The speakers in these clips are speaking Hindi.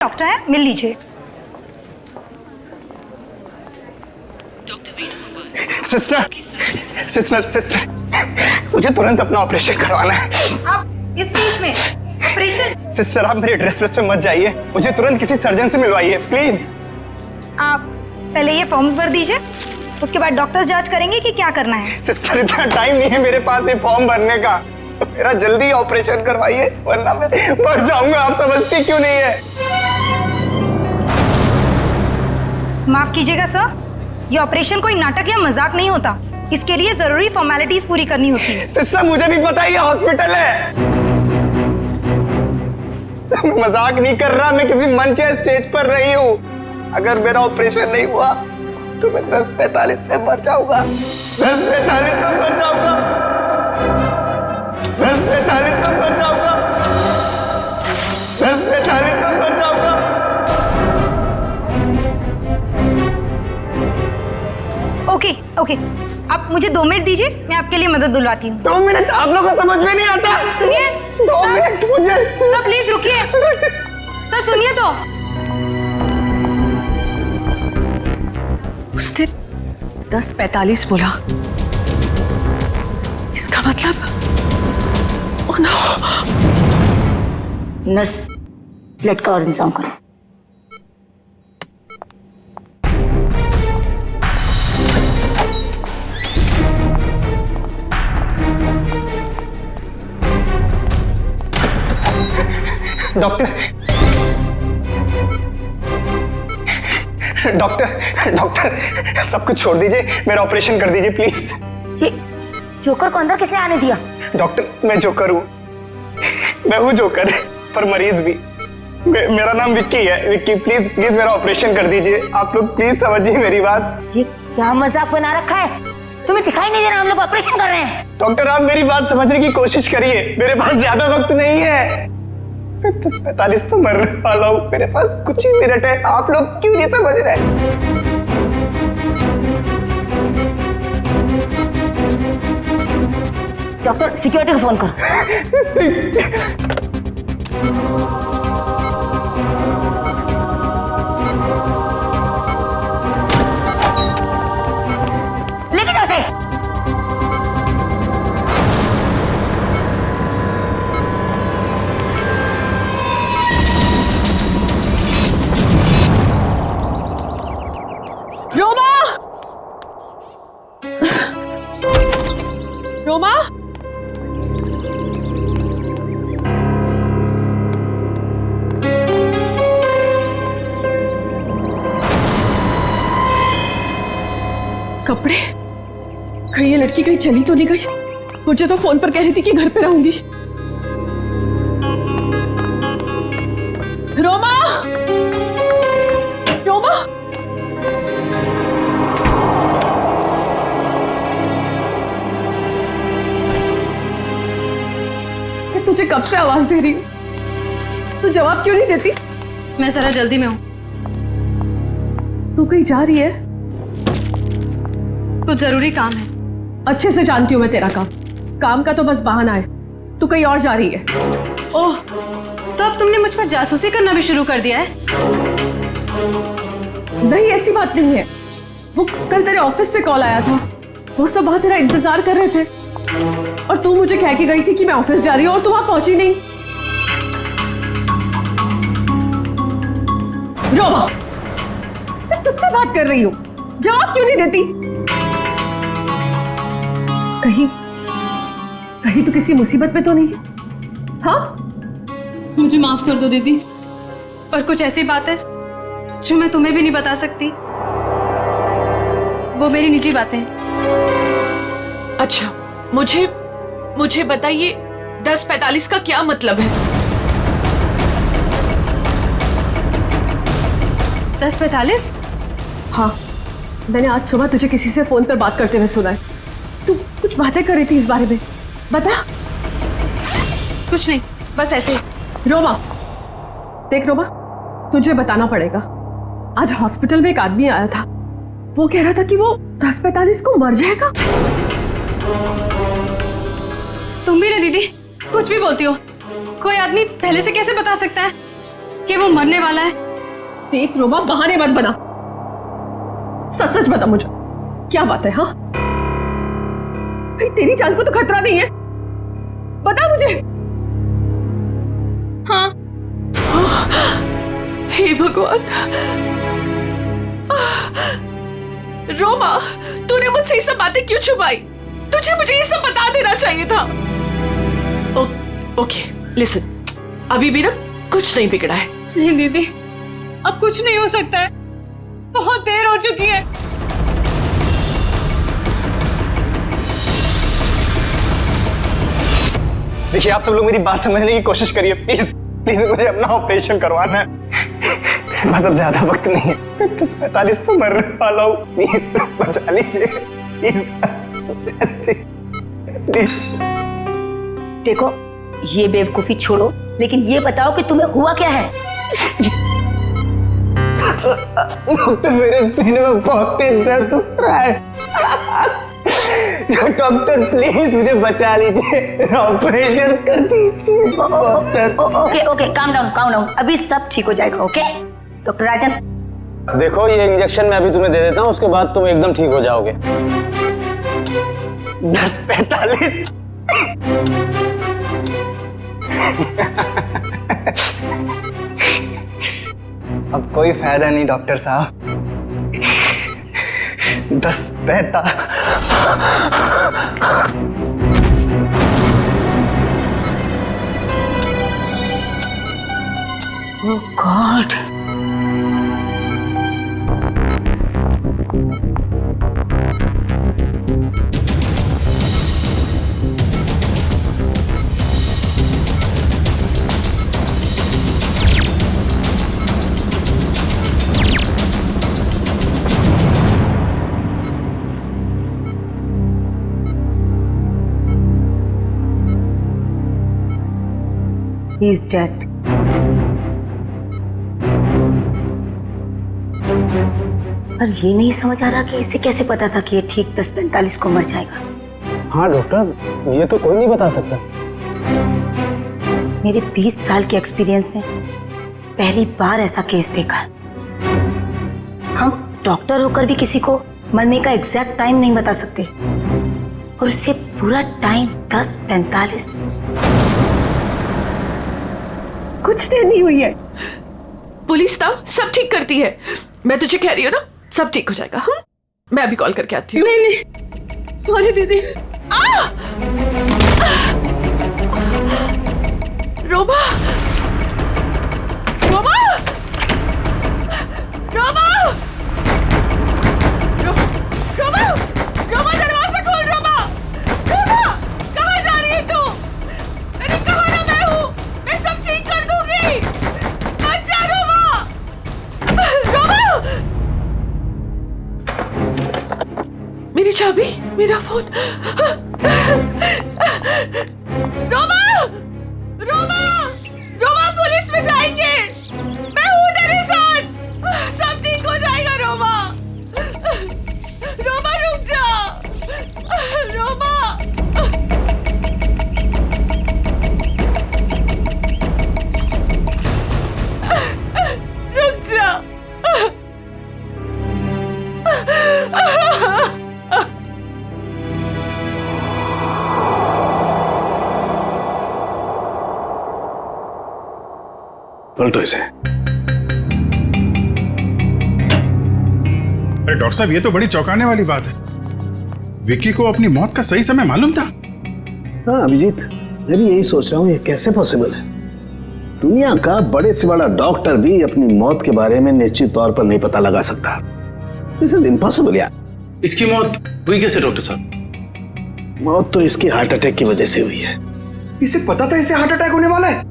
डॉक्टर है, मिल लीजिए। सिस्टर सिस्टर सिस्टर मुझे तुरंत अपना ऑपरेशन करवाना है। आप इस स्टेज में ऑपरेशन? सिस्टर आप मेरी ड्रेस पे मत जाइए, मुझे तुरंत किसी सर्जन से मिलवाइए प्लीज। आप पहले ये फॉर्म्स भर दीजिए, उसके बाद डॉक्टर्स जांच करेंगे कि क्या करना है। सिस्टर इतना टाइम नहीं है मेरे पास ये फॉर्म भरने का, मेरा जल्दी ऑपरेशन करवाइए वरना मैं मर जाऊंगा। आप समझती क्यों नहीं है? माफ कीजिएगा सर, ये ऑपरेशन कोई नाटक या मजाक नहीं होता, इसके लिए जरूरी फॉर्मेलिटीज पूरी करनी होती है। सिस्टर मुझे भी पता है ये हॉस्पिटल है, मैं मजाक नहीं कर रहा, मैं किसी मंच या स्टेज पर नहीं हूँ। अगर मेरा ऑपरेशन नहीं हुआ तो मैं 10:45 पे मर जाऊंगा। 10:45 पे मर जाऊंगा। 10:45 पे मर जाऊंगा। 10:45 पे मर जाऊंगा। ओके ओके, आप मुझे 2 मिनट दीजिए, मैं आपके लिए मदद बुलवाती हूँ। 2 मिनट? आप लोगों को समझ में नहीं आता? सुनिए 2 मिनट मुझे। सर प्लीज रुकिए, सर सुनिए तो। उसने 10:45 बोला, इसका मतलब ओह नो। नर्स, ब्लड का और इंतजाम करो। डॉक्टर डॉक्टर डॉक्टर सब कुछ छोड़ दीजिए, मेरा ऑपरेशन कर दीजिए प्लीज। ये जोकर को अंदर किसने आने दिया? डॉक्टर मैं जोकर हूँ, मैं हूँ जोकर पर मरीज भी। मेरा नाम विक्की है। विक्की प्लीज प्लीज मेरा ऑपरेशन कर दीजिए, आप लोग प्लीज समझिए मेरी बात। ये क्या मजाक बना रखा है? तुम्हें दिखाई नहीं दे रहा हम लोग ऑपरेशन कर रहे हैं? डॉक्टर आप मेरी बात समझने की कोशिश करिए, मेरे पास ज्यादा वक्त नहीं है, मैं 10:45 तो मरने वाला हूँ, मेरे पास कुछ ही मिनट है। आप लोग क्यों नहीं समझ रहे? डॉक्टर सिक्योरिटी को फोन करो। लेके जाओ उसे। रोमा, रोमा, कपड़े कहीं ये लड़की कहीं चली तो नहीं गई? मुझे तो फोन पर कह रही थी कि घर पे रहूंगी। रोमा, रोमा, मैं तुझे कब से आवाज दे रही हूँ, तू जवाब क्यों नहीं देती? मैं जरा जल्दी में हूँ। तू कहीं जा रही है? कुछ जरूरी काम है। अच्छे से जानती हूँ मैं तेरा काम, काम का तो बस बहाना है। तू कहीं और जा रही है। ओह, तो अब तुमने मुझ पर जासूसी करना भी शुरू कर दिया है? नहीं ऐसी बात नहीं है, वो कल तेरे ऑफिस से कॉल आया था, वो सब वहां तेरा इंतजार कर रहे थे और तू मुझे कह के गई थी कि मैं ऑफिस जा रही हूँ और तू वहां पहुंची नहीं। रोमा, मैं तुझसे बात कर रही हूँ, जवाब क्यों नहीं देती? कहीं कहीं तू किसी मुसीबत में तो नहीं? हाँ, मुझे माफ कर दो दीदी, पर कुछ ऐसी बात है जो मैं तुम्हें भी नहीं बता सकती। वो मेरी निजी बातें हैं। अच्छा, मुझे बताइए 10:45 का क्या मतलब है? 10:45? हाँ, मैंने आज सुबह तुझे किसी से फोन पर बात करते हुए सुना है। तू कुछ बातें कर रही थी इस बारे में, बता। कुछ नहीं, बस ऐसे ही। रोमा, देख रोमा, तुझे बताना पड़ेगा। आज हॉस्पिटल में एक आदमी आया था, वो कह रहा था कि वो 10:45 को मर जाएगा। तुम भी ना दीदी, कुछ भी बोलती हो। कोई आदमी पहले से कैसे बता सकता है कि वो मरने वाला है। देख रोमा, बहाने मत बना, सच सच बता मुझे, क्या बात है? हाँ भाई, तेरी जान को तो खतरा नहीं है, बता मुझे। हाँ, हे भगवान। रोमा, तूने मुझसे ये सब बातें क्यों छुपाई? तुझे मुझे ये सब बता देना चाहिए था। ओके लिसन, अभी भी ना कुछ नहीं बिगड़ा है। नहीं दीदी, अब कुछ नहीं हो सकता है, बहुत देर हो चुकी है। देखिए, आप सब लोग मेरी बात समझने की कोशिश करिए प्लीज प्लीज, मुझे अपना ऑपरेशन करवाना है। मेरे पास अब ज्यादा वक्त नहीं है, 10:45 तो मरने वाला हूँ। प्लीज बचा लीजिए, प्लीज बचा लीजिए, प्लीज। देखो, ये बेवकूफी छोड़ो, लेकिन ये बताओ कि तुम्हें हुआ क्या है? डॉक्टर, मेरे सीने में बहुत तेज दर्द हो रहा है। डॉक्टर प्लीज मुझे बचा लीजिए, ऑपरेशन कर दीजिए doctor. Okay okay, calm down, अभी सब ठीक हो जाएगा। ओके डॉक्टर राजन, देखो ये इंजेक्शन मैं अभी तुम्हें दे देता हूँ, उसके बाद तुम एकदम ठीक हो जाओगे। 10:45। अब कोई फायदा नहीं डॉक्टर साहब। 10:45। ओह गॉड, he is dead. पर ये नहीं समझ आ रहा कि इसे कैसे पता था कि ये ठीक 10:45 को मर जाएगा। हाँ डॉक्टर, ये तो कोई नहीं बता सकता। मेरे 20 साल के एक्सपीरियंस में पहली बार ऐसा केस देखा। हम डॉक्टर होकर भी किसी को मरने का एग्जैक्ट टाइम नहीं बता सकते, और उससे पूरा टाइम 10:45। कुछ देर नहीं हुई है, पुलिस ना सब ठीक करती है। मैं तुझे कह रही हूँ ना, सब ठीक हो जाएगा। हाँ, मैं अभी कॉल करके आती हूँ। नहीं, सॉरी दीदी। रोमा, रोमा, रोमा, रोमा, रोमा, दरवाजा खोल। रोमा, रोमा, कहाँ जा रही है तू? अरे कहाँ ना, मैं हूँ, मैं सब ठीक कर दूंगी। अच्छा रोमा, रोमा, मेरी चाबी, मेरा फोन। रोमा, रोमा, रोमा, पुलिस में जाएंगे, मैं हूँ तेरे साथ, सब ठीक हो जाएगा। रोमा, रोमा रुक जा, रोमा। रुक जा। पलटो इसे। अरे डॉक्टर साहब, ये तो बड़ी चौंकाने वाली बात है। विक्की को अपनी मौत का सही समय मालूम था? हाँ अभिजीत, मैं भी यही सोच रहा हूँ, ये कैसे पॉसिबल है? दुनिया का बड़े से बड़ा डॉक्टर भी अपनी मौत के बारे में निश्चित तौर पर नहीं पता लगा सकता। दिस इज इम्पॉसिबल यार। इसकी मौत हुई कैसे डॉक्टर साहब? मौत तो इसकी हार्ट अटैक की वजह से हुई है। इसे पता था इसे हार्ट अटैक होने वाला है?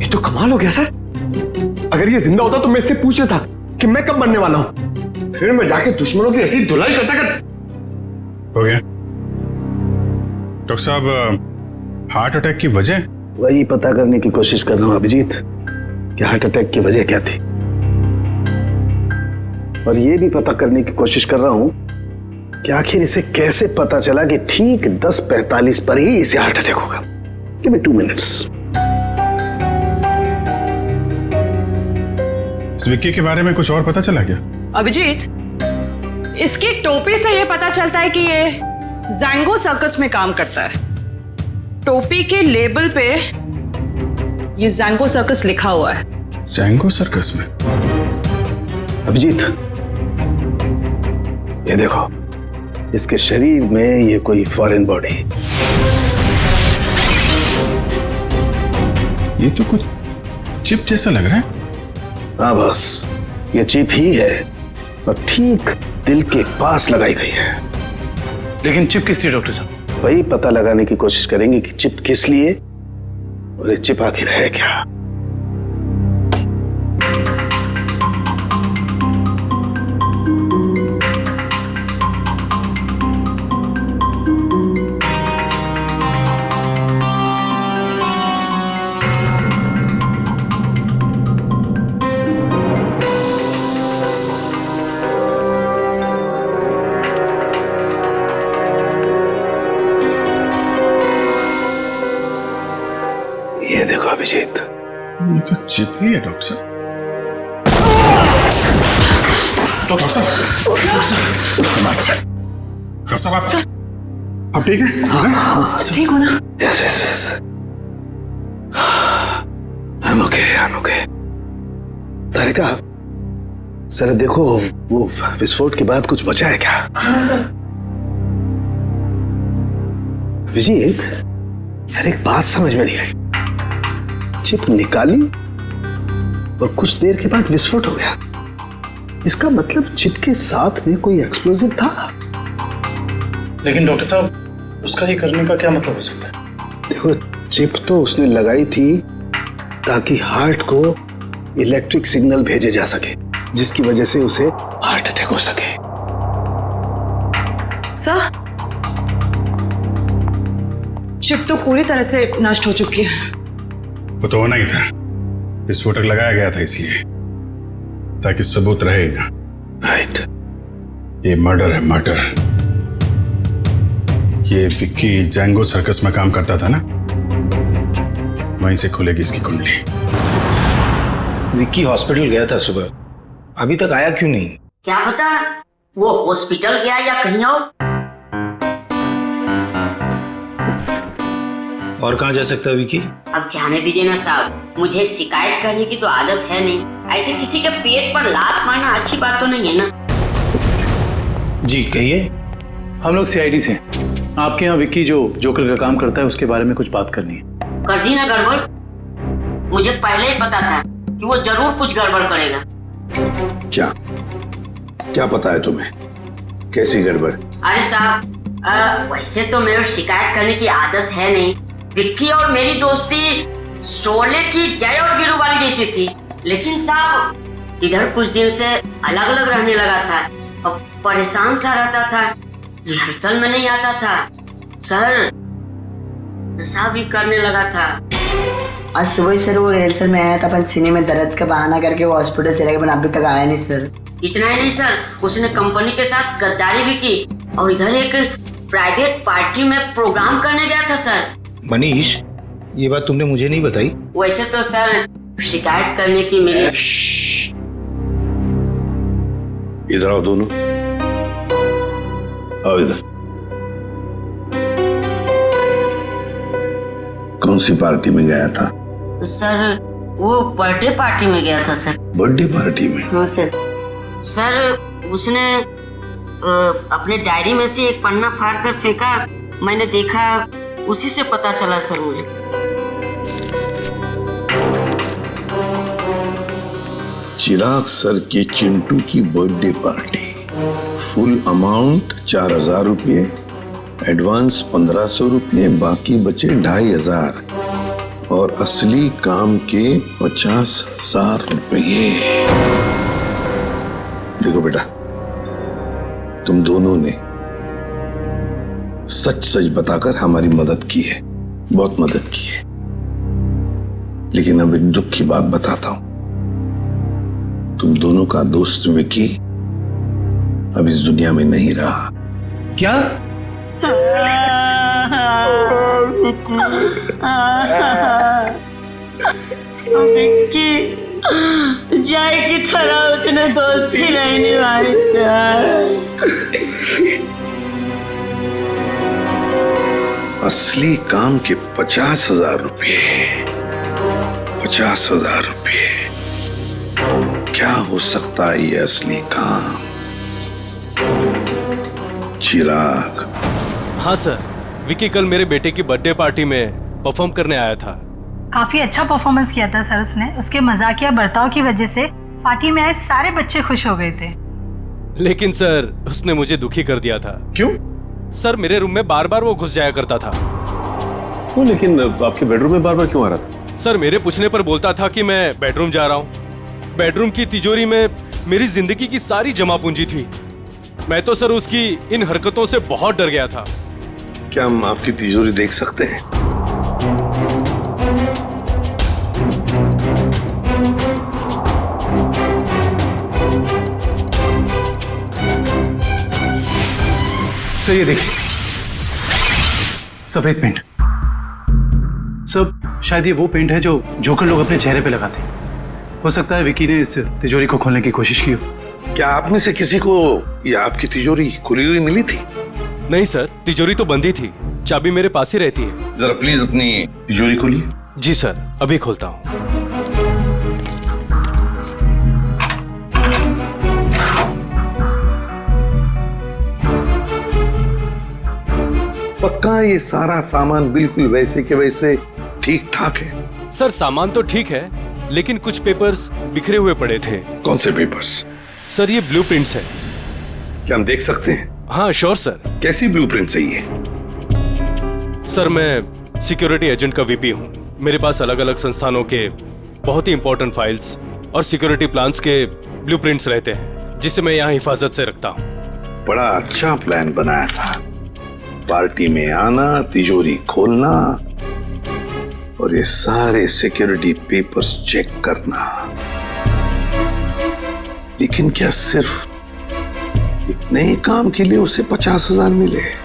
ये तो कमाल हो गया सर। अगर ये जिंदा होता तो मैं इससे पूछ लेता कि मैं कब मरने वाला हूं, फिर मैं जाके दुश्मनों की ऐसी धुलाई करता हो गया। डॉक्टर साहब, हार्ट अटैक की वजह? वही पता करने की कोशिश कर रहा हूँ अभिजीत, कि हार्ट अटैक की वजह क्या थी, और ये भी पता करने की कोशिश कर रहा हूँ कि आखिर इसे कैसे पता चला कि ठीक 10:45 पर ही इसे हार्ट अटैक होगा। Give me 2 minutes. इस विक्की के बारे में कुछ और पता चला क्या? अभिजीत, इसकी टोपी से ये पता चलता है कि ये जैंगो सर्कस में काम करता है। टोपी के लेबल पे ये जैंगो सर्कस लिखा हुआ है। जैंगो सर्कस में? अभिजीत, ये देखो, इसके शरीर में ये कोई फॉरेन बॉडी। ये तो कुछ चिप जैसा लग रहा है। हाँ बस, ये चिप ही है और ठीक दिल के पास लगाई गई है। लेकिन चिप किस लिए डॉक्टर साहब? वही पता लगाने की कोशिश करेंगे कि चिप किस लिए और ये चिप आखिर है क्या। ये देखो अभिजीत, ये तो चिप ही है डॉक्टर साहब। डॉक्टर साहब, आप ठीक है? ठीक हो ना? Yes yes, I am okay. Tarika, sir देखो, वो विस्फोट के बाद कुछ बचा है क्या? हाँ सर। अभिजीत, यार एक बात समझ में नहीं आई। चिप निकाली और कुछ देर के बाद विस्फोट हो गया। इसका मतलब चिप के साथ में कोई एक्सप्लोजिव था। लेकिन डॉक्टर साहब, उसका ये करने का क्या मतलब हो सकता है? देखो, चिप तो उसने लगाई थी ताकि हार्ट को इलेक्ट्रिक सिग्नल भेजे जा सके, जिसकी वजह से उसे हार्ट अटैक हो सके। सर, चिप तो पूरी तरह से नष्ट हो चुकी है। वो तो होना ही था, विस्फोटक लगाया गया था इसलिए, ताकि सबूत रहे ना। राइट। ये मर्डर है, मर्डर। ये विक्की जैंगो सर्कस में काम करता था ना, वहीं से खुलेगी इसकी कुंडली। विक्की हॉस्पिटल गया था सुबह, अभी तक आया क्यों नहीं? क्या पता वो हॉस्पिटल गया या कहीं और कहाँ जा सकता है विक्की? अब जाने दीजिए ना साहब, मुझे शिकायत करने की तो आदत है नहीं। ऐसे किसी के पेट पर लात मारना अच्छी बात तो नहीं है ना। जी कहिए। हम लोग सीआईडी से, आपके यहाँ विक्की जो जोकर का काम करता है उसके बारे में कुछ बात करनी है। कर दी ना गड़बड़? मुझे पहले ही पता था कि वो जरूर कुछ गड़बड़ करेगा। क्या पता है तुम्हें? कैसी गड़बड़? अरे साहब, वैसे तो मेरे शिकायत करने की आदत है नहीं। विक्की और मेरी दोस्ती शोले की जय और वीरू वाली जैसी थी, लेकिन साहब इधर कुछ दिन से अलग अलग रहने लगा था और परेशान सा रहता था, रिहर्सल में नहीं आता था सर, नशा भी करने लगा था। आज सुबह सर वो रिहर्सल में आया था, अपन सीने में दर्द का बहाना करके वो हॉस्पिटल चले गए, अभी तक आया नहीं सर। इतना ही नहीं सर, उसने कंपनी के साथ गद्दारी भी की और इधर एक प्राइवेट पार्टी में प्रोग्राम करने गया था सर। मनीष, ये बात तुमने मुझे नहीं बताई। वैसे तो सर शिकायत करने की मेरी। इधर आओ दोनों, आओ इधर। कौन सी पार्टी में गया था? सर वो बर्थडे पार्टी में गया था सर। बर्थडे पार्टी में? हाँ सर। सर उसने अपने डायरी में से एक पन्ना फाड़ कर फेंका, मैंने देखा, उसी से पता चला सर मुझे। चिराग सर के चिंटू की बर्थडे पार्टी, फुल अमाउंट 4000 रुपये, एडवांस 1500 रुपये, बाकी बचे 2500 और असली काम के 50,000 रुपये। देखो बेटा, तुम दोनों ने सच सच बताकर हमारी मदद की है, बहुत मदद की है। लेकिन अब एक दुख की बात बताता हूं, तुम दोनों का दोस्त विक्की अब इस दुनिया में नहीं रहा। क्या? विक्की जय की तरह उसने दोस्ती नहीं निभाई असली काम के 50,000 रुपये, 50,000 रुपये, क्या हो सकता है ये असली काम? चिराग। हाँ सर, विकी कल मेरे बेटे की बर्थडे पार्टी में परफॉर्म करने आया था। काफी अच्छा परफॉर्मेंस किया था सर उसने। उसके मजाकिया बर्ताव की वजह से पार्टी में आए सारे बच्चे खुश हो गए थे। लेकिन सर उसने मुझे दुखी कर दिया था। क्यों? सर मेरे रूम में बार बार वो घुस जाया करता था। वो लेकिन आपके बेडरूम में बार बार क्यों आ रहा था? सर मेरे पूछने पर बोलता था कि मैं बेडरूम जा रहा हूँ। बेडरूम की तिजोरी में मेरी जिंदगी की सारी जमा पूंजी थी। मैं तो सर उसकी इन हरकतों से बहुत डर गया था। क्या हम आपकी तिजोरी देख सकते हैं? सर ये देखिए, सफेद पेंट। सब शायद ये वो पेंट है जो जोकर लोग अपने चेहरे पे लगाते हैं। हो सकता है विकी ने इस तिजोरी को खोलने की कोशिश की हो। क्या आप में से किसी को ये आपकी तिजोरी खुली हुई मिली थी? नहीं सर, तिजोरी तो बंद ही थी। चाबी मेरे पास ही रहती है। जरा प्लीज अपनी तिजोरी खोलिए। जी सर, अभी खोलता हूँ। पक्का ये सारा सामान बिल्कुल वैसे के वैसे ठीक ठाक है? सर सामान तो ठीक है, लेकिन कुछ पेपर्स बिखरे हुए पड़े थे। कौन से पेपर्स? सर ये ब्लूप्रिंट्स है। क्या हम देख सकते हैं? हाँ श्योर सर। कैसी ब्लूप्रिंट चाहिए? सर मैं सिक्योरिटी एजेंट का वीपी हूँ। मेरे पास अलग अलग संस्थानों के बहुत ही इंपॉर्टेंट फाइल्स और सिक्योरिटी प्लान्स के ब्लूप्रिंट्स रहते हैं, जिसे मैं यहाँ हिफाजत से रखता हूँ। बड़ा अच्छा प्लान बनाया था। पार्टी में आना, तिजोरी खोलना और ये सारे सिक्योरिटी पेपर्स चेक करना। लेकिन क्या सिर्फ इतने ही काम के लिए उसे 50,000 मिले?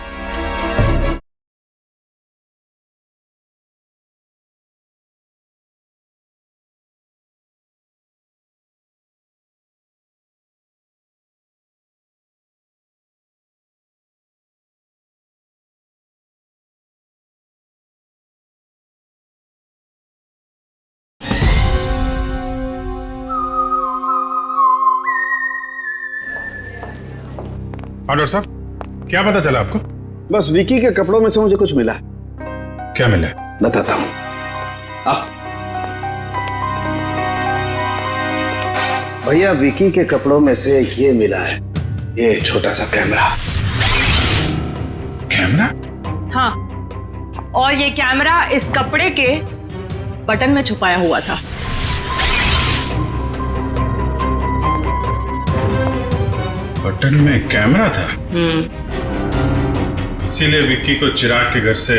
हाँ डॉक्टर साहब, क्या पता चला आपको? बस विकी के कपड़ों में से मुझे कुछ मिला। क्या मिला? बताता हूं। भैया, विकी के कपड़ों में से ये मिला है, ये छोटा सा कैमरा। कैमरा? हाँ, और ये कैमरा इस कपड़े के बटन में छुपाया हुआ था। बटन में कैमरा था? इसीलिए विक्की को चिराग के घर से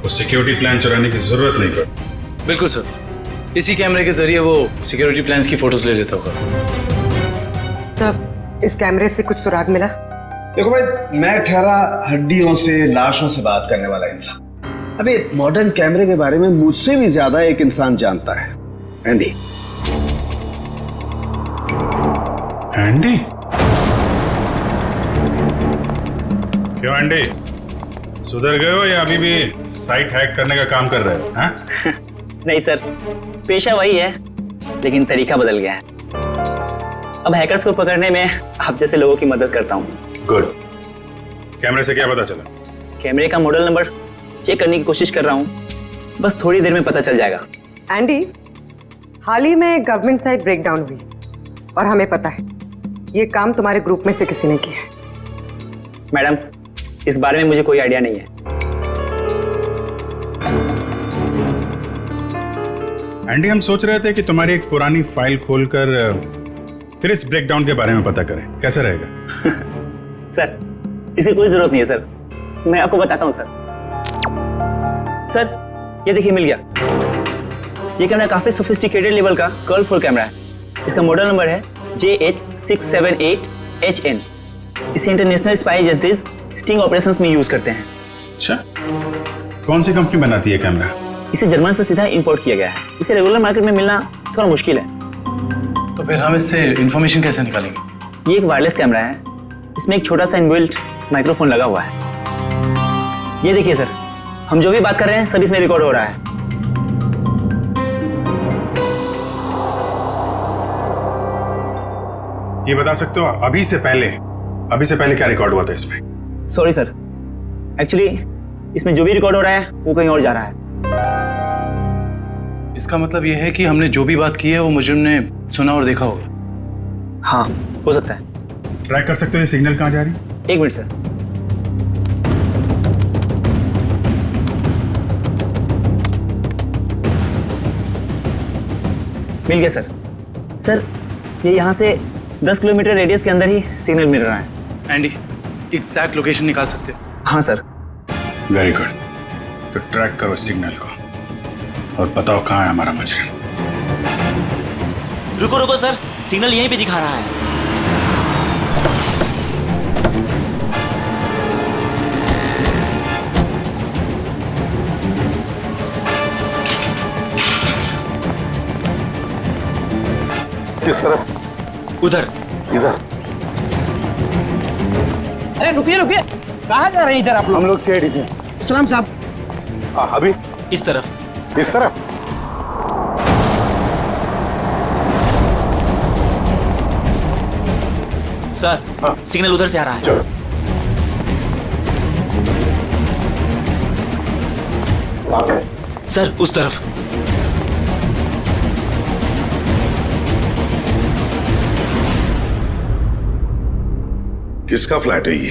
वो सिक्योरिटी प्लान चुराने की जरूरत नहीं पड़ी। बिल्कुल सर, इसी कैमरे के जरिए वो सिक्योरिटी प्लान्स की फोटोज ले लेता होगा। सर, इस कैमरे से कुछ सुराग मिला? देखो भाई, मैं ठहरा हड्डियों से, लाशों से बात करने वाला इंसान। अबे मॉडर्न कैमरे के बारे में मुझसे भी ज्यादा एक इंसान जानता है, एंडी। एंडी? क्यों एंडी, सुधर गए हो या अभी भी साइट हैक करने का काम कर रहे हो? हाँ? नहीं सर, पेशा वही है, लेकिन तरीका बदल गया है। अब हैकर्स को पकड़ने में आप जैसे लोगों की मदद करता हूँ। गुड। कैमरे से क्या पता चला? कैमरे का मॉडल नंबर चेक करने की कोशिश कर रहा हूँ, बस थोड़ी देर में पता चल जाएगा। एंडी, हाल ही में गवर्नमेंट साइट ब्रेकडाउन हुई और हमें पता है ये काम तुम्हारे ग्रुप में से किसी ने किया है। मैडम, इस बारे में मुझे कोई आइडिया नहीं है। एंडी, हम सोच रहे थे कि तुम्हारी एक पुरानी फाइल खोलकर फिर इस ब्रेकडाउन के बारे में पता करें, कैसा रहेगा? सर, इसे कोई जरूरत नहीं है सर, मैं आपको बताता हूँ सर। सर, ये देखिए मिल गया। ये कैमरा काफी सोफिस्टिकेटेड लेवल का कर्व फुल कैमरा है। इसका मॉडल नंबर है JH678HN। इसे international spy agencies sting operations में यूज करते हैं। अच्छा, कौन सी कंपनी बनाती है कैमरा? इसे जर्मन से सीधा इंपोर्ट किया गया है। इसे रेगुलर मार्केट में मिलना थोड़ा मुश्किल है। तो फिर हम इससे इंफॉर्मेशन कैसे निकालेंगे? ये एक वायरलेस कैमरा है, इसमें एक छोटा सा इनबिल्ट माइक्रोफोन लगा हुआ है। ये देखिए सर, हम जो भी बात कर रहे हैं सब इसमें रिकॉर्ड हो रहा है। ये बता सकते हो अभी से पहले क्या रिकॉर्ड हुआ था इसमें? सॉरी सर, एक्चुअली इसमें जो भी रिकॉर्ड हो रहा है वो कहीं और जा रहा है। इसका मतलब ये है कि हमने जो भी बात की है वो मुजरिम ने सुना और देखा होगा। हाँ, हो सकता है। ट्रैक कर सकते हो ये सिग्नल कहाँ जा रही है? 1 मिनट सर। मिल गया सर। सर, ये यहाँ से 10 किलोमीटर रेडियस के अंदर ही सिग्नल मिल रहा है। एंडी, एग्जैक्ट लोकेशन निकाल सकते हो? हाँ सर। Very good. तो ट्रैक करो सिग्नल को और बताओ कहाँ है हमारा मुजरिम। रुको रुको सर, सिग्नल यहीं पे दिखा रहा है। किस तरफ? उधर। इधर? अरे रुकिए रुकिए, कहाँ जा रहे हैं इधर आप लोग? हम लोग सीआईडी से। सलाम साहब। अभी इस तरफ। इस तरफ? सर, सिग्नल उधर से आ रहा है। चलो। सर, उस तरफ। किसका फ्लैट है ये?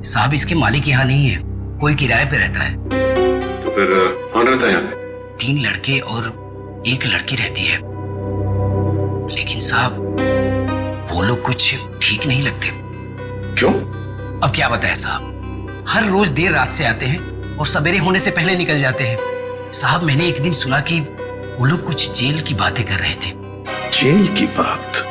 साहब, इसके मालिक यहाँ नहीं है, कोई किराए पे रहता है। तो फिर कौन रहता है यहाँ पे? 3 लड़के और 1 लड़की रहती है। लेकिन साहब, वो लोग कुछ ठीक नहीं लगते। क्यों? अब क्या बताएं साहब, हर रोज देर रात से आते हैं और सवेरे होने से पहले निकल जाते हैं। साहब, मैंने एक दिन सुना कि वो लोग कुछ जेल की बातें कर रहे थे। जेल की बात?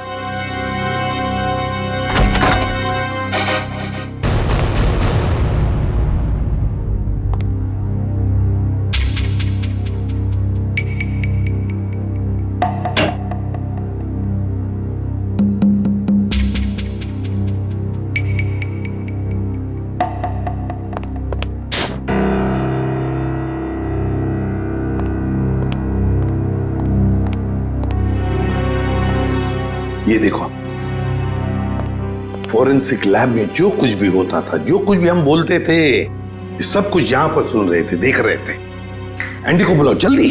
ये देखो, फोरेंसिक लैब में जो कुछ भी होता था, जो कुछ भी हम बोलते थे, ये सब कुछ यहां पर सुन रहे थे, देख रहे थे। एंडी को बुलाओ जल्दी।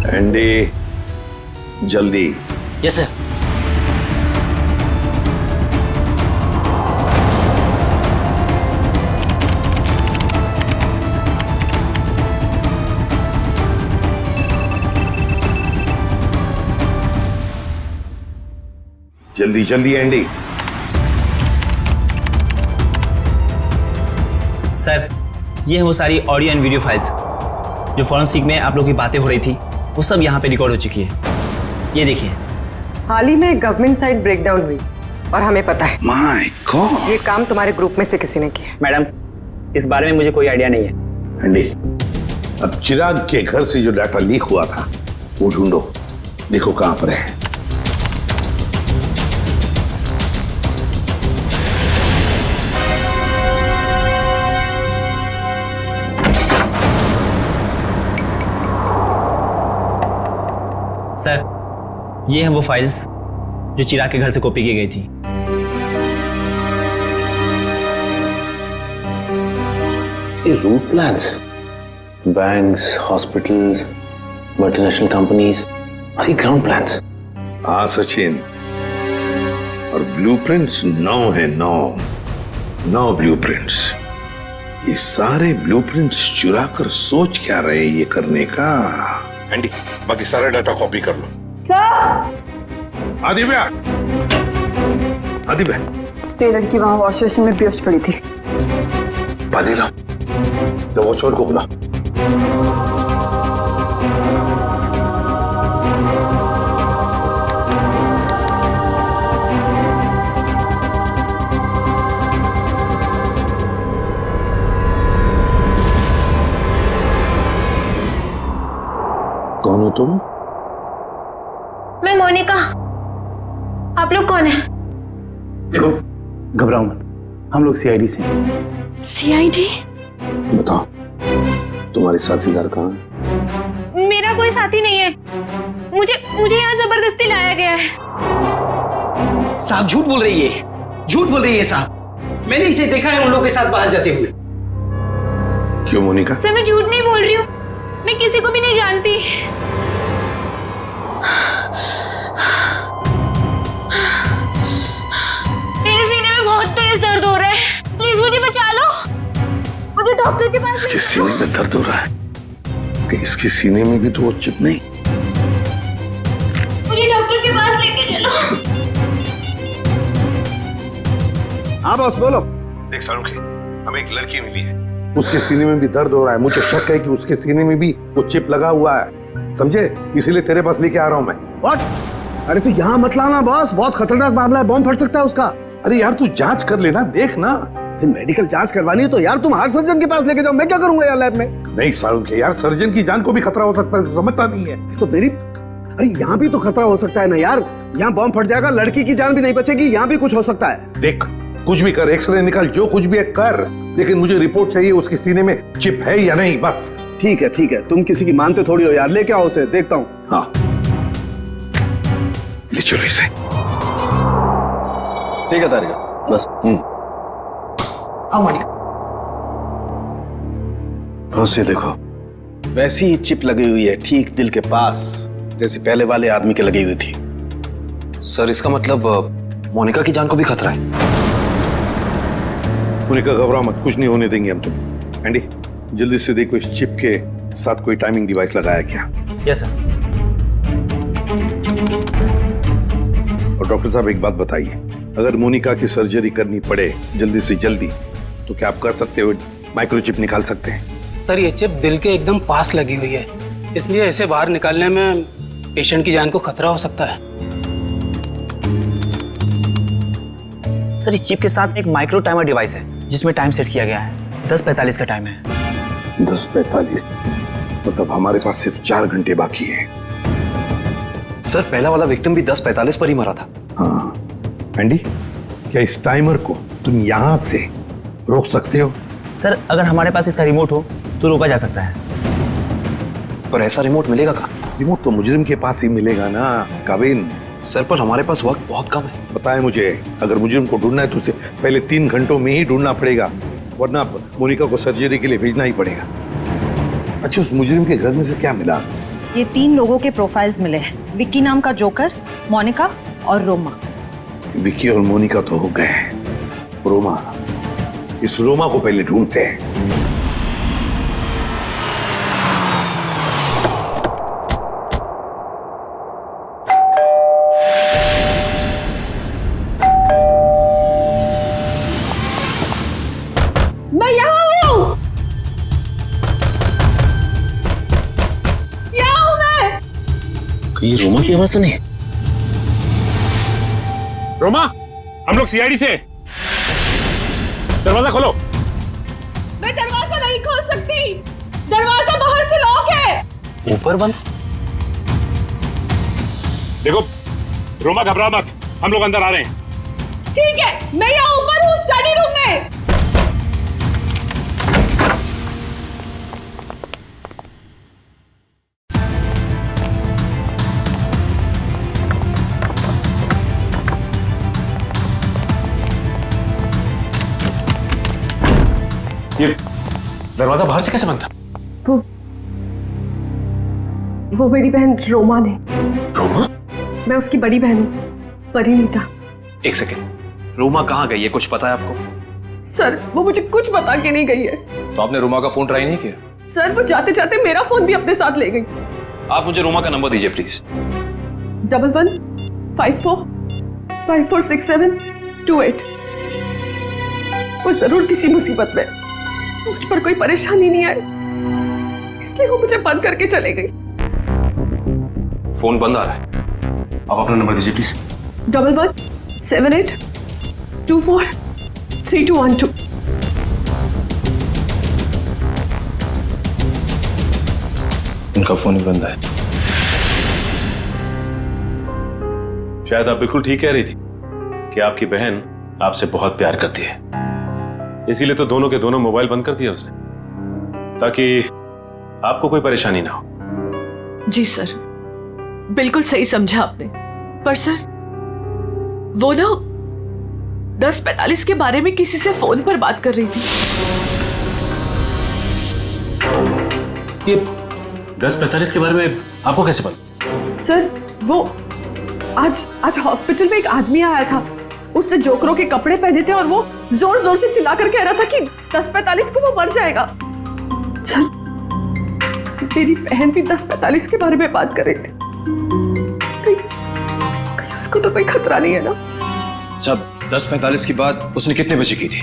एंडी, जल्दी। Yes sir. जल्दी जल्दी एंडी। सर, ये है वो सारी ऑडियो एंड वीडियो फाइल्स जो फॉरेंसिक में आप लोग की बातें हो रही थी, वो सब यहाँ पे रिकॉर्ड हो चुकी है। ये देखिए। हाल ही में गवर्नमेंट साइड ब्रेकडाउन हुई और हमें पता है। माय गॉड, ये काम तुम्हारे ग्रुप में से किसी ने किया। मैडम, इस बारे में मुझे कोई आइडिया नहीं है। एंडी, अब चिराग के घर से जो डाटा लीक हुआ था वो ढूंढो, देखो कहां पर है। सर, ये हैं वो फाइल्स जो चिराग के घर से कॉपी की गई थी। ये route plans, banks, hospitals, multinational companies और ये ग्राउंड प्लान्स। हाँ सचिन, और ब्लूप्रिंट्स 9 है, 9 ब्लूप्रिंट्स। ये सारे ब्लूप्रिंट्स चुरा कर सोच क्या रहे ये करने का? एंडी, बाकी सारा डाटा कॉपी कर लो। आदिव्या, आदिव्या, ये लड़की वहां वॉश बेसिन में बेहोश पड़ी थी। पानी लाओ, तो वॉचमैन को बुला। कौन हो तुम? मैं मोनिका। आप लोग कौन है? देखो, घबराओ मत, हम लोग सीआईडी से हैं। सीआईडी? बताओ, तुम्हारे साथीदार कहाँ है? मेरा कोई साथी नहीं है। मुझे यहाँ जबरदस्ती लाया गया है। साहब झूठ बोल रही है, झूठ बोल रही है साहब। मैंने इसे देखा है उन लोगों के साथ बाहर जाते हुए। क्यों मोनिका? सर मैं झूठ नहीं बोल रही हूँ, मैं किसी को भी नहीं जानती। मेरे सीने में बहुत तेज दर्द हो रहा है, प्लीज मुझे बचा लो। मुझे डॉक्टर के पास इसके सीने में दर्द हो रहा है कि इसके सीने में भी तो वो चिप नहीं? मुझे डॉक्टर के पास लेके चलो। हाँ बॉस बोलो। देख सालुंखे, हमें एक लड़की मिली है, उसके सीने में भी दर्द हो रहा है। मुझे शक है कि उसके सीने में भी वो चिप लगा हुआ है, समझे? इसीलिए तेरे पास लेके आ रहा हूं मैं। व्हाट? अरे तू यहाँ मत लाना बॉस, बहुत खतरनाक मामला है, बॉम्ब फट सकता है उसका। अरे यार तू जांच कर लेना, देख ना। मेडिकल जांच करवानी है तो यार तुम हार्ट सर्जन के पास लेके जाओ, मैं क्या करूंगा यार लैब में? नहीं सालुंखे यार, सर्जन की जान को भी खतरा हो सकता है, समझता नहीं है तो मेरी। अरे यहाँ भी तो खतरा हो सकता है ना यार, यहाँ बॉम्ब फट जाएगा, लड़की की जान भी नहीं बचेगी, यहाँ भी कुछ हो सकता है। देख कुछ भी कर, एक्सरे निकाल, जो कुछ भी है कर, लेकिन मुझे रिपोर्ट चाहिए उसके सीने में चिप है या नहीं, बस। ठीक है, तुम किसी की मानते थोड़ी हो यार, लेके आओ उसे, देखता हूँ। हाँ ले चलो इसे। ठीक है तारिका, बस। आओ मोनिका। बस ये देखो, वैसी ही चिप लगी हुई है ठीक दिल के पास, जैसे पहले वाले आदमी के लगी हुई थी। सर इसका मतलब मोनिका की जान को भी खतरा है? मोनिका घबराओ मत, कुछ नहीं होने देंगे हम तुम। एंडी जल्दी से देखो इस चिप के साथ कोई टाइमिंग डिवाइस लगाया क्या? Yes sir. और डॉक्टर साहब एक बात बताइए, अगर मोनिका की सर्जरी करनी पड़े जल्दी से जल्दी तो क्या आप कर सकते हो? माइक्रोचिप निकाल सकते हैं? सर ये चिप दिल के एकदम पास लगी हुई है, इसलिए इसे बाहर निकालने में पेशेंट की जान को खतरा हो सकता है। सर इस चिप के साथ एक माइक्रो टाइमर डिवाइस है जिसमें टाइम सेट किया गया है, 10:45 का टाइम है। 10:45 मतलब हमारे पास सिर्फ 4 घंटे बाकी है। सर पहला वाला विक्टिम भी 10:45 पर ही मरा था। हाँ एंडी, क्या इस टाइमर को तुम यहां से रोक सकते हो? सर अगर हमारे पास इसका रिमोट हो तो रोका जा सकता है। पर ऐसा रिमोट मिलेगा कहाँ? रिमोट तो मुजरिम के पास ही मिलेगा ना काबिन। सर पर हमारे पास वक्त बहुत कम है। पता है मुझे, अगर मुजरिम को ढूंढना है तो उसे पहले 3 घंटों में ही ढूंढना पड़ेगा, वरना मोनिका को सर्जरी के लिए भेजना ही पड़ेगा। अच्छा उस मुजरिम के घर में से क्या मिला? ये 3 लोगों के प्रोफाइल्स मिले हैं, विक्की नाम का जोकर, मोनिका और रोमा। विक्की और मोनिका तो हो गए, रोमा, इस रोमा को पहले ढूंढते हैं। मैं यहाँ हूँ, यहाँ हूँ मैं। ये रोमा की आवाज तो नहीं? रोमा, हम लोग सीआईडी से हैं। दरवाजा खोलो। मैं दरवाजा नहीं खोल सकती, दरवाजा बाहर से लॉक है। ऊपर बंद? देखो रोमा घबरा मत, हम लोग अंदर आ रहे हैं। ठीक है, मैं यहाँ ऊपर हूँ स्टडी रूम में। ये दरवाजा बाहर से कैसे बंद था? वो मेरी बहन रोमा ने। रोमा? मैं उसकी बड़ी बहन हूँ, परिणीता। एक सेकेंड, रोमा कहाँ गई है, कुछ पता है आपको? सर वो मुझे कुछ बता के नहीं गई है। तो आपने रोमा का फोन ट्राई नहीं किया? सर वो जाते जाते मेरा फोन भी अपने साथ ले गई। आप मुझे रोमा का नंबर दीजिए प्लीज। 1154546728। वो जरूर किसी मुसीबत में, मुझ पर कोई परेशानी नहीं आई, इसलिए वो मुझे बंद करके चले गई। फोन बंद आ रहा है, आप अपना नंबर दीजिए प्लीज। 1178243212। इनका फोन ही बंद है। शायद आप बिल्कुल ठीक कह रही थी कि आपकी बहन आपसे बहुत प्यार करती है, इसीलिए तो दोनों के दोनों मोबाइल बंद कर दिया उसने, ताकि आपको कोई परेशानी ना हो। जी सर, बिल्कुल सही समझा आपने। पर सर, वो ना 10:45 के बारे में किसी से फोन पर बात कर रही थी। ये 10:45 के बारे में आपको कैसे पता? सर, वो आज हॉस्पिटल में एक आदमी आया था। उसने जोकरों के कपड़े पहने थे और वो जोर जोर से चिल्लाकर कह रहा था कि 10:45 को वो मर जाएगा। सर, मेरी बहन भी 10:45 के बारे में बात कर रही थी। कहीं उसको तो कोई खतरा नहीं है ना? जब 10:45 की बात उसने कितने बजे की थी?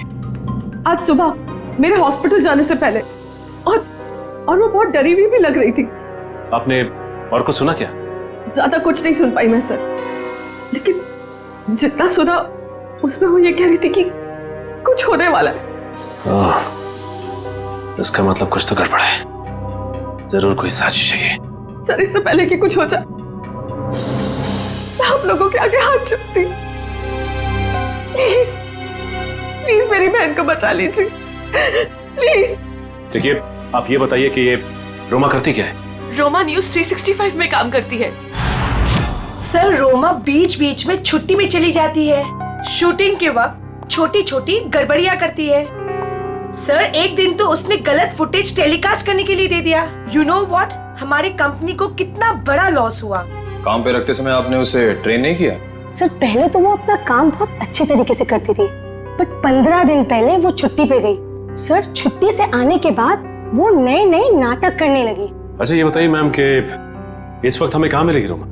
आज सुबह मेरे हॉस्पिटल जाने से पहले, और वो बहुत डरी हुई भी लग रही थी। आपने और कुछ सुना क्या? ज्यादा कुछ नहीं सुन पाई मैं सर, लेकिन जितना सुना उसमें वो ये कह रही थी कि कुछ होने वाला है। इसका मतलब कुछ तो गड़बड़ है, जरूर कोई साजिश है ये। सर, इससे पहले कि कुछ हो जाए मैं आप लोगों के आगे हाथ जोड़ती हूँ। प्लीज प्लीज मेरी बहन को बचा लीजिए, प्लीज। देखिए, आप ये बताइए कि ये रोमा करती क्या है? रोमा न्यूज़ 365 में काम करती है। सर, रोमा बीच बीच में छुट्टी में चली जाती है। शूटिंग के वक्त छोटी छोटी गड़बड़ियां करती है। सर, एक दिन तो उसने गलत फुटेज टेलीकास्ट करने के लिए दे दिया। यू नो व्हाट, हमारी कंपनी को कितना बड़ा लॉस हुआ। काम पे रखते समय आपने उसे ट्रेन नहीं किया? सर, पहले तो वो अपना काम बहुत अच्छे तरीके से करती थी, बट 15 दिन पहले वो छुट्टी पे गई। सर, छुट्टी से आने के बाद वो नए नए नाटक करने लगी। अच्छा, ये बताइए मैम कि इस वक्त हमें कहाँ मिलेगी रोमा?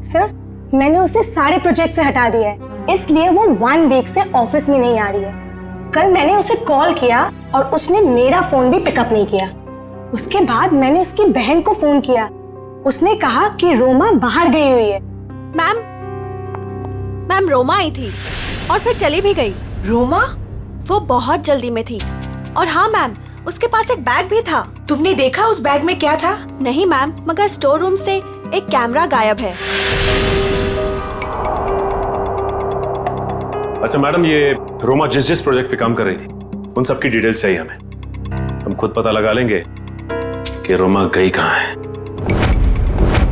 सर, मैंने उसे सारे प्रोजेक्ट से हटा दिया है, इसलिए वो 1 वीक से ऑफिस में नहीं आ रही है। कल मैंने उसे कॉल किया और उसने मेरा फोन भी पिकअप नहीं किया। उसके बाद मैंने उसकी बहन को फोन किया, उसने कहा कि रोमा बाहर गई हुई है। मैम, रोमा आई थी और फिर चली भी गई। रोमा? वो बहुत जल्दी में थी। और हाँ मैम, उसके पास एक बैग भी था। तुमने देखा उस बैग में क्या था? नहीं मैम, मगर स्टोर रूम से एक कैमरा गायब है। अच्छा मैडम, ये रोमा जिस प्रोजेक्ट पे काम कर रही थी उन सब की डिटेल्स चाहिए हमें। हम खुद पता लगा लेंगे कि रोमा गई कहाँ है।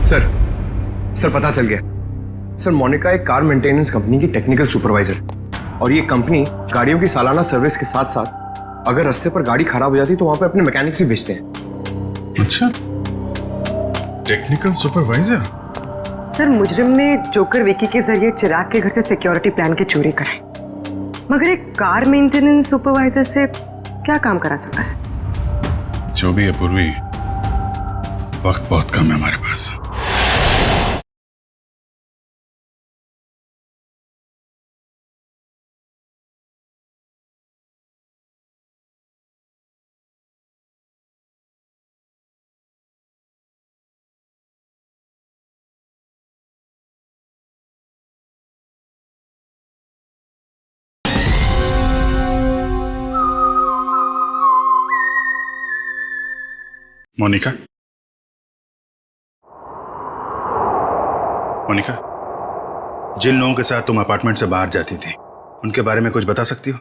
सर पता चल गया। सर, मोनिका एक कार मेंटेनेंस कंपनी की टेक्निकल सुपरवाइजर, और ये कंपनी गाड़ियों की सालाना सर्विस के साथ साथ अगर रास्ते पर गाड़ी खराब हो जाती तो वहां पे अपने मैकेनिक्स भी भेजते हैं। अच्छा, टेक्निकल सुपरवाइजर। सर, मुजरिम ने जोकर विकी के जरिए चिराग के घर से सिक्योरिटी प्लान की चोरी कराई, मगर एक कार मेंटेनेंस सुपरवाइजर से क्या काम करा सकता है? जो भी है पूर्वी, वक्त बहुत कम है हमारे पास। मोनिका, मोनिका, जिन लोगों के साथ तुम अपार्टमेंट से बाहर जाती थी उनके बारे में कुछ बता सकती हो?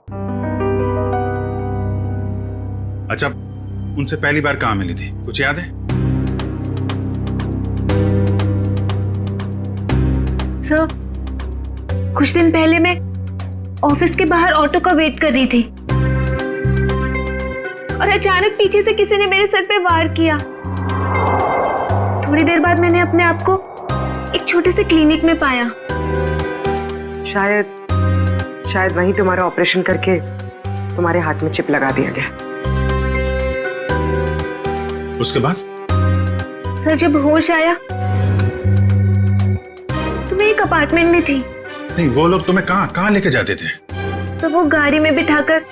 अच्छा, उनसे पहली बार कहाँ मिली थी, कुछ याद है? सर, कुछ दिन पहले मैं ऑफिस के बाहर ऑटो का वेट कर रही थी और अचानक पीछे से किसी ने मेरे सर पे वार किया। थोड़ी देर बाद मैंने अपने आप को एक छोटे से क्लिनिक में पाया। शायद वहीं तुम्हारा ऑपरेशन करके तुम्हारे हाथ में चिप लगा दिया गया। उसके बाद? सर, जब होश आया तो मैं एक अपार्टमेंट में थी। नहीं, वो लोग तुम्हें कहाँ लेके जाते थे? तो वो गाड़ी में बिठाकर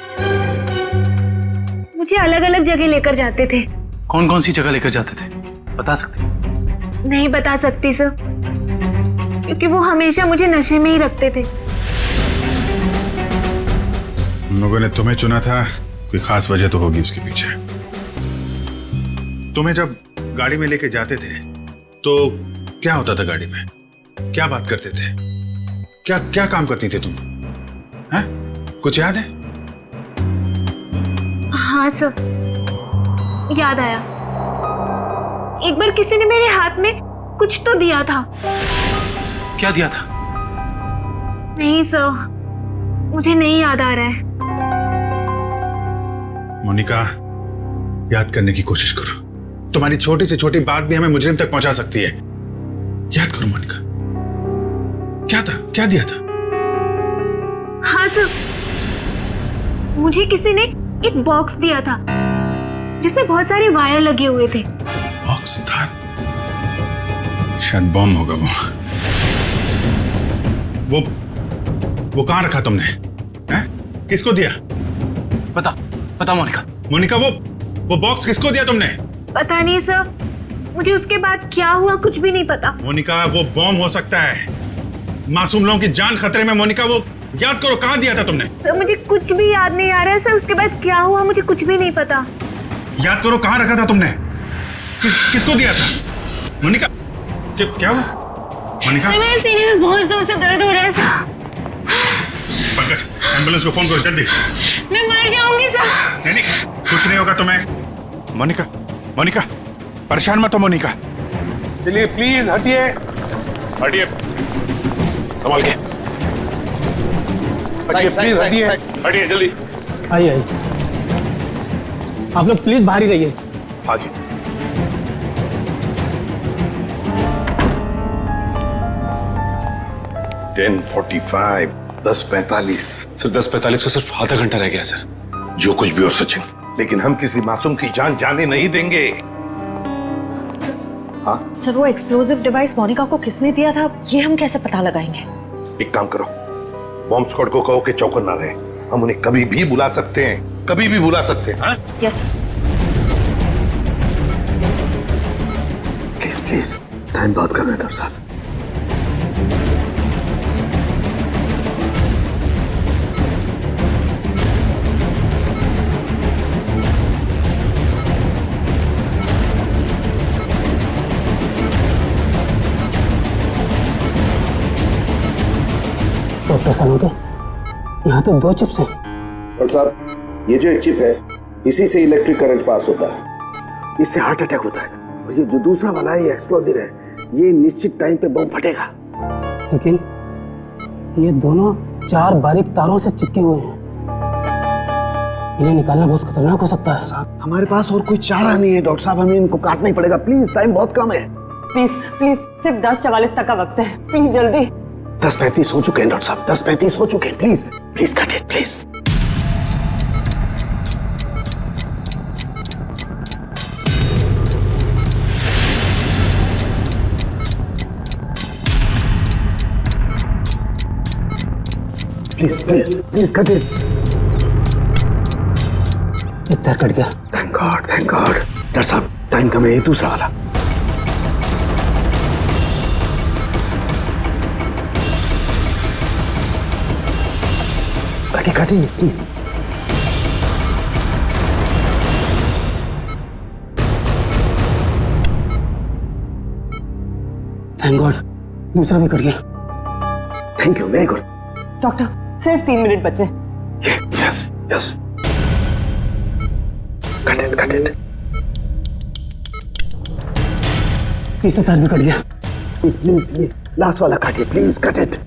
मुझे अलग अलग जगह लेकर जाते थे। कौन कौन सी जगह लेकर जाते थे, बता सकते? नहीं बता सकती सर, क्योंकि वो हमेशा मुझे नशे में ही रखते थे। उन लोगों ने तुम्हें चुना था, कोई खास वजह तो होगी उसके पीछे। तुम्हें जब गाड़ी में लेके जाते थे तो क्या होता था गाड़ी में, क्या बात करते थे? क्या क्या काम करती थी तुम? हैं? कुछ याद है? हाँ सर, याद आया। एक बार किसी ने मेरे हाथ में कुछ तो दिया था। क्या दिया था? नहीं सर, मुझे नहीं याद आ रहा है। मोनिका, याद करने की कोशिश करो। तुम्हारी छोटी से छोटी बात भी हमें मुजरिम तक पहुंचा सकती है। याद करो मोनिका, क्या था? क्या दिया था? हाँ सर, मुझे किसी ने एक बॉक्स दिया था जिसमें बहुत सारे वायर लगे हुए थे। बॉक्स था? शायद बॉम्ब होगा वो कहां रखा तुमने? हैं? किसको दिया? पता मोनिका। मोनिका, वो बॉक्स किसको दिया तुमने? पता नहीं सर, मुझे उसके बाद क्या हुआ कुछ भी नहीं पता। मोनिका, वो बॉम्ब हो सकता है। मासूम लोगों की जान खतरे में। मोनिका, वो याद करो, कहां दिया था तुमने? सर मुझे कुछ भी याद नहीं आ रहा है सर, उसके बाद क्या हुआ मुझे कुछ भी नहीं पता। याद करो, कहां रखा था तुमने? किसको दिया था? मोनिका, क्या हुआ? मोनिका, मेरे सीने में बहुत जोर से दर्द हो रहा है सर। पंकज, एम्बुलेंस को फोन करो जल्दी। मैं मर जाऊंगी सर। नहीं, कुछ नहीं होगा तुम्हें। मोनिका, परेशान मत हो मोनिका। चलिए प्लीज हटिए। संभाल के। प्लीज हटिए जल्दी। आइए आप लोग प्लीज बाहर ही रहिए। हाँ जी। $10:45, 10:45। सर 10:45 को सिर्फ आधा घंटा रह गया सर। जो कुछ भी हो सचिन, लेकिन हम किसी मासूम की जान जाने नहीं देंगे। हाँ सर, वो एक्सप्लोजिव डिवाइस मोनिका को किसने दिया था ये हम कैसे पता लगाएंगे? एक काम करो, बॉम्ब स्क्वाड को कहो कि चौकन ना रहे। हम उन्हें कभी भी बुला सकते हैं, कभी भी बुला सकते हैं। हाँ? यस। प्लीज प्लीज, टाइम बहुत कम है डॉक्टर साहब। डॉक्टर सनोगे, यहाँ तो 2 चिप्स हैं। डॉक्टर साहब, ये जो एक चिप है, इसी से इलेक्ट्रिक करंट पास होता है, इससे हार्ट अटैक होता है। और ये जो दूसरा वाला है, ये एक्सप्लोजिव है, ये निश्चित टाइम पे बम फटेगा। लेकिन ये दोनों 4 बारीक तारों से चिपके हुए हैं, इन्हें निकालना बहुत खतरनाक हो सकता है। साहब, हमारे पास और कोई चारा नहीं है डॉक्टर साहब, हमें इनको काटना ही पड़ेगा। प्लीज, टाइम बहुत कम है। प्लीज प्लीज, सिर्फ 10:44 तक का वक्त है, प्लीज जल्दी। 10:35 हो चुके हैं डॉक्टर साहब, 10:35 हो चुके हैं। Please please cut it please. Please please please cut it. एक तार कट गया। Thank God, thank God. Doctor साहब, टाइम कम है, ये दूसरा वाला। काटिए प्लीज। थैंक गॉड, दूसरा भी कट गया। Thank you, very good. Doctor, सिर्फ 3 मिनट बचे। Yes yes, cut it cut it. तीसरा तार भी कट गया। प्लीज प्लीज, ये लास्ट वाला काटिए please, cut it.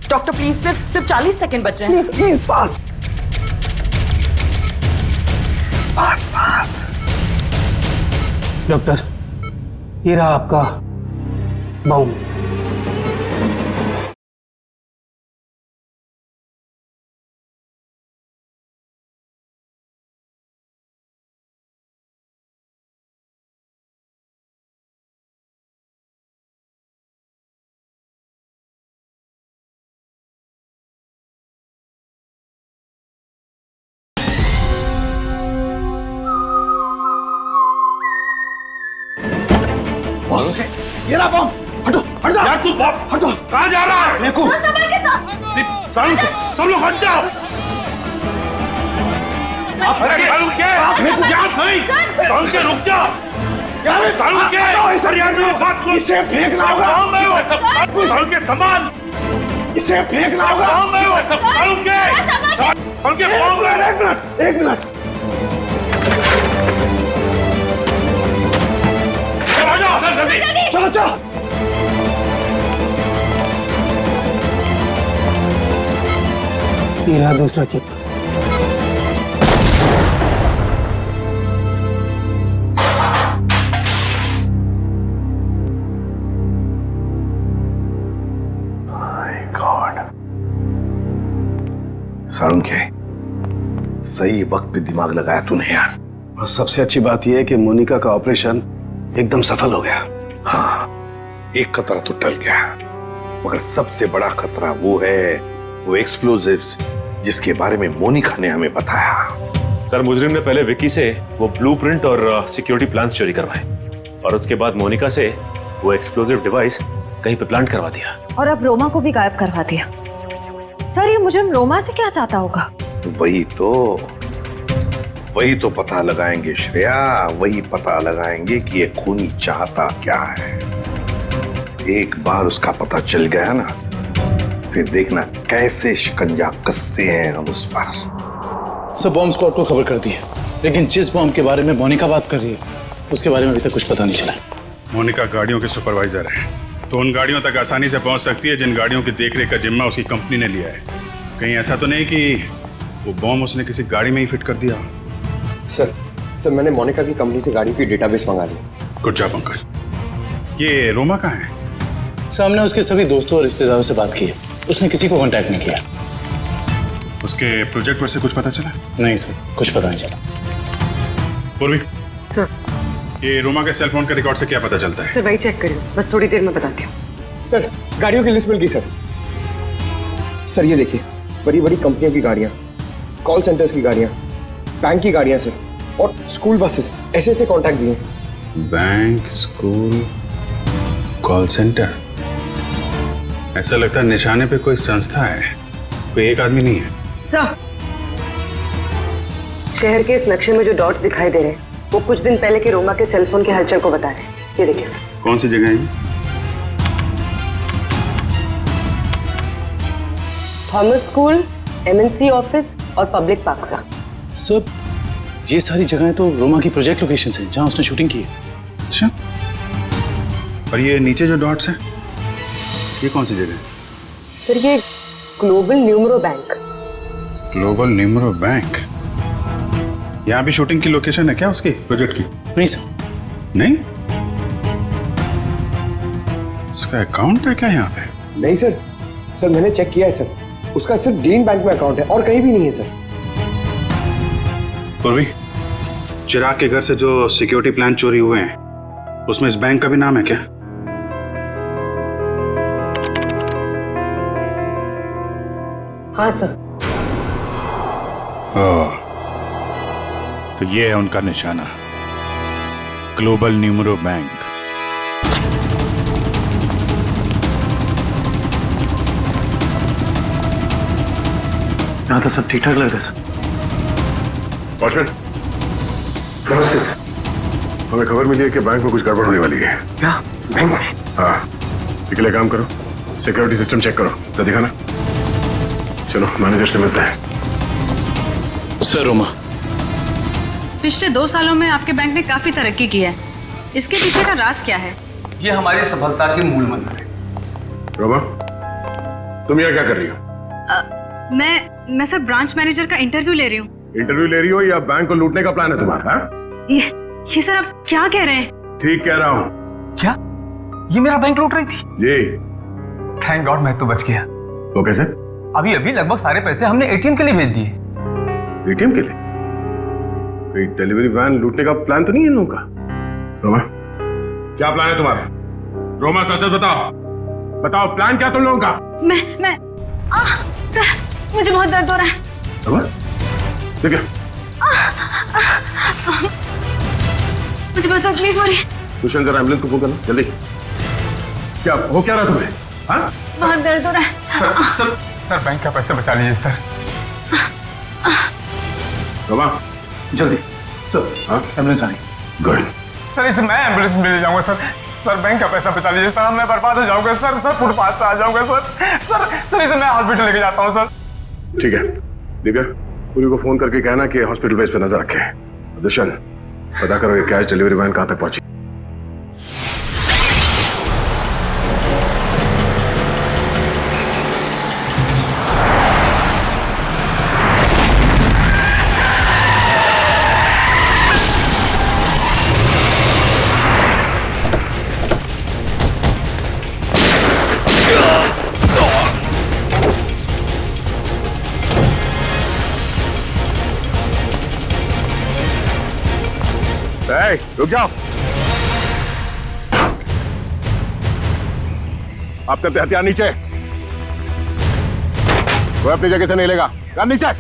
Doctor please, सिर्फ 40 सेकंड बचे हैं। Please please, fast fast fast. Doctor, ये रहा आपका बॉम्ब। ये रहा बॉम्ब। हटो हट जाओ यार, तू हटो। कहाँ जा रहा है? संभाल के साथ। सब लोग हट जाओ। अरे सालू के सालू के रुक जा सालू के इसे फेंकना होगा। सालू के सामान इसे फेंकना होगा। सालू के एक मिनट चलो चलो। ये रहा दूसरा चिप। सालुंखे, सही वक्त पे दिमाग लगाया तूने यार। और सबसे अच्छी बात यह है कि मोनिका का ऑपरेशन एकदम सफल हो गया। हाँ, एक खतरा तो टल गया, मगर सबसे बड़ा खतरा वो एक्सप्लोजिव्स जिसके बारे में मोनिका ने हमें बताया। सर, मुजरिम ने पहले विक्की से वो ब्लूप्रिंट और सिक्योरिटी प्लान्स चोरी करवाए और उसके बाद मोनिका से वो एक्सप्लोजिव डिवाइस कहीं पे प्लांट करवा दिया और अब रोमा को भी गायब करवा दिया। सर, ये मुजरिम रोमा से क्या चाहता होगा? वही तो पता लगाएंगे श्रेया, वही पता लगाएंगे कि ये खूनी चाहता क्या है। एक बार उसका पता चल गया ना, फिर देखना कैसे शिकंजा कसते हैं हम उस पर। सब बॉम्ब स्क्वाड को खबर कर दी है, लेकिन जिस बॉम्ब के बारे में मोनिका बात कर रही है उसके बारे में अभी तक कुछ पता नहीं चला। मोनिका गाड़ियों के सुपरवाइजर है, तो उन गाड़ियों तक आसानी से पहुंच सकती है जिन गाड़ियों की देखरेख का जिम्मा उसकी कंपनी ने लिया है। कहीं ऐसा तो नहीं कि वो बॉम्ब उसने किसी गाड़ी में ही फिट कर दिया? सर मैंने मोनिका की कंपनी से गाड़ी की डेटाबेस मंगा ली। Good job Pankaj. ये रोमा कहाँ है? सामने उसके सभी दोस्तों और रिश्तेदारों से बात की है, उसने किसी को कांटेक्ट नहीं किया। उसके प्रोजेक्ट पर से कुछ पता चला? नहीं सर, कुछ पता नहीं चला। पूर्वी सर, ये रोमा के सेल फोन के रिकॉर्ड से क्या पता चलता है? सर वही चेक करिए, बस थोड़ी देर में बताती हूँ। सर, गाड़ियों की लिस्ट मिल गई सर। सर ये देखिए, बड़ी बड़ी कंपनियों की गाड़ियाँ, कॉल सेंटर्स की गाड़ियाँ, बैंक की गाड़ियाँ सर, और स्कूल बसेस, ऐसे कॉन्टैक्ट दिए। Bank, school, call centre. ऐसा लगता है निशाने पे कोई संस्था है, कोई एक आदमी नहीं है। सर, शहर के इस नक्शे में जो डॉट्स दिखाई दे रहे हैं वो कुछ दिन पहले के रोमा के सेलफोन के हलचल को बता रहे हैं। ये देखिए सर। कौन सी जगह है? थॉमस स्कूल, एमएनसी ऑफिस और पब्लिक पार्क सर। सब ये सारी जगहें तो रोमा की प्रोजेक्ट लोकेशंस हैं जहां उसने शूटिंग की है। अच्छा, और ये नीचे जो डॉट्स हैं ये कौन सी जगह है? सर ये global numero bank. Global numero bank? यहाँ भी शूटिंग की लोकेशन है क्या उसकी प्रोजेक्ट की? नहीं सर। नहीं? उसका अकाउंट है क्या यहाँ पे? नहीं सर, सर मैंने चेक किया है सर, उसका सिर्फ ग्रीन बैंक में अकाउंट है और कहीं भी नहीं है सर। पूर्वी, चिराग के घर से जो सिक्योरिटी प्लान चोरी हुए हैं उसमें इस बैंक का भी नाम है क्या? हाँ सर। ओह, तो ये है उनका निशाना, ग्लोबल न्यूमरो बैंक। यहाँ तो सब ठीक ठाक लग रहा है सर। वॉचमैन, नमस्ते सर। हमें खबर मिली है कि बैंक में कुछ गड़बड़ होने वाली है। क्या बैंक में? हाँ, इसके लिए काम करो, सिक्योरिटी सिस्टम चेक करो, तो दिखाना। चलो मैनेजर से मिलते हैं। सर, रोमा, पिछले 2 सालों में आपके बैंक ने काफी तरक्की की है, इसके पीछे का राज क्या है? ये हमारी सफलता के मूल मंत्र है। रोमा, तुम यहाँ क्या कर रही हो? मैं सर ब्रांच मैनेजर का इंटरव्यू ले रही हूँ। इंटरव्यू ले रही हो या बैंक को लूटने का प्लान है तुम्हारा? हाँ? ये सर आप क्या कह रहे हैं? ठीक कह रहा हूँ। क्या ये मेरा बैंक लूट रही थी? जी। थैंक गॉड मैं तो बच गया। वो कैसे? अभी लगभग सारे पैसे हमने एटीएम के लिए भेज दिए। एटीएम के लिए? कोई डिलीवरी वैन लूटने का प्लान तो नहीं है इन लोगों का? रोमा, क्या प्लान है तुम्हारा? रोमा, सच बताओ, बताओ प्लान क्या तुम लोगों का? मैं सर, मुझे बहुत दर्द हो रहा है। रोमा, देखिए, मुझे बहुत तकलीफ हो रही है। दुष्यंत, जरा एम्बुलेंस को फोन करना जल्दी। क्या हो क्या रहा तुम्हें? हाँ? बहुत दर्द हो रहा है। सर बैंक का पैसे बचा लीजिए सर। रोमा, जल्दी चलो। एम्बुलेंस आ रही। गुड। सर इससे मैं एम्बुलेंस मिल जाऊंगा सर। सर बैंक का पैसा बचा लीजिए सर, मैं बर्बाद हो जाऊंगा सर। सर फुटपाथ पे आ जाऊंगा सर। सर इसे मैं हॉस्पिटल लेके जाता हूँ सर। ठीक है दिव्या, पूरी को फोन करके कहना कि हॉस्पिटल बेस पे नजर रखे। दुष्यंत पता करो ये कैश डिलीवरी वैन कहां तक पहुंची। रुक जाओ, आपने अपने हथियार नीचे। कोई अपनी जगह से नहीं लेगा, यार नीचे।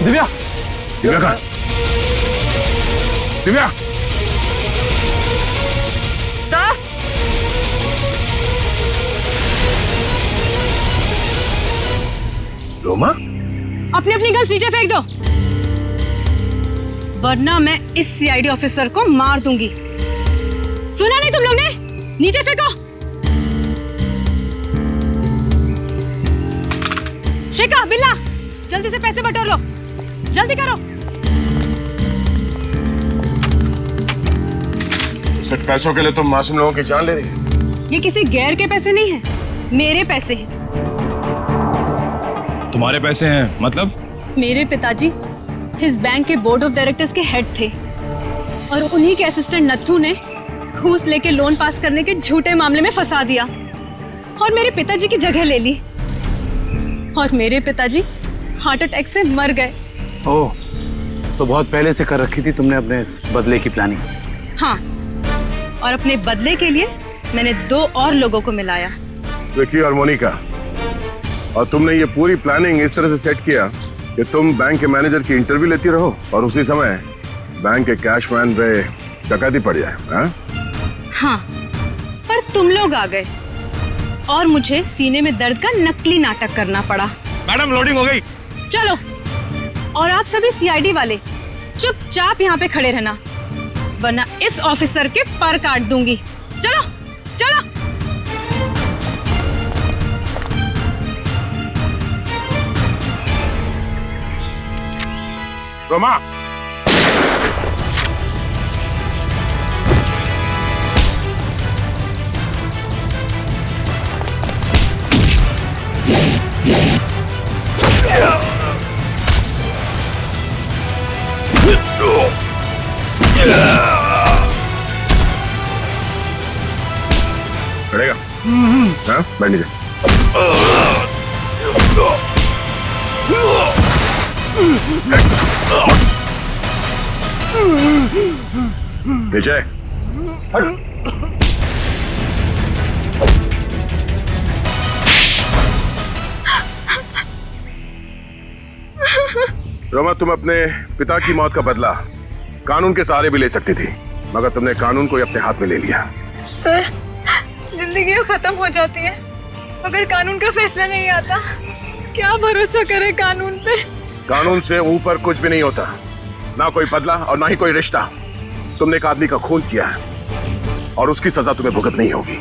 दिव्या, दिव्या कहाँ? दिव्या रोमा, अपनी अपनी गन नीचे फेंक दो, वरना मैं इस सीआईडी ऑफिसर को मार दूंगी। सुना नहीं तुम लोग ने? नीचे फेंको। शिका, बिल्ला, जल्दी से पैसे बटोर लो, जल्दी करो। सिर्फ पैसों के लिए तुम मासूम लोगों की जान ले रही हो? ये किसी गैर के पैसे नहीं हैं, मेरे पैसे हैं। तुम्हारे पैसे हैं मतलब? मेरे पिताजी इस बैंक के बोर्ड ऑफ डायरेक्टर्स के हेड थे और उन्हीं के असिस्टेंट नत्थू ने घूस लेके लोन पास करने के झूठे मामले में फंसा दिया और मेरे पिताजी की जगह ले ली और मेरे पिताजी हार्ट अटैक से मर गए। ओह, तो बहुत पहले से कर रखी थी तुमने अपने इस बदले की प्लानिंग? हाँ, और अपने बदले के लिए मैंने 2 और लोगों को मिलाया, विकी और मोनिका। और तुमने ये पूरी प्लानिंग इस तरह से सेट किया कि तुम बैंक के मैनेजर की इंटरव्यू लेती रहो और उसी समय बैंक के कैश वैन पे डकैती पड़ जाए। हाँ, पर तुम लोग आ गए और मुझे सीने में दर्द का नकली नाटक करना पड़ा। मैडम लोडिंग हो गई। चलो, और आप सभी सीआईडी वाले चुपचाप यहाँ पे खड़े रहना, वरना इस ऑफिसर के पर काट दूंगी। चलो चलो। रोमा, पड़ेगा? हाँ, बैठ नीचे। नीचे। रोमा, तुम अपने पिता की मौत का बदला कानून के सहारे भी ले सकती थी, मगर तुमने कानून को ही अपने हाथ में ले लिया। सर, जिंदगी खत्म हो जाती है अगर कानून का फैसला नहीं आता। क्या भरोसा करे कानून पे? कानून से ऊपर कुछ भी नहीं होता, ना कोई बदला और ना ही कोई रिश्ता। तुमने एक आदमी का खून किया है और उसकी सजा तुम्हें भुगतनी होगी।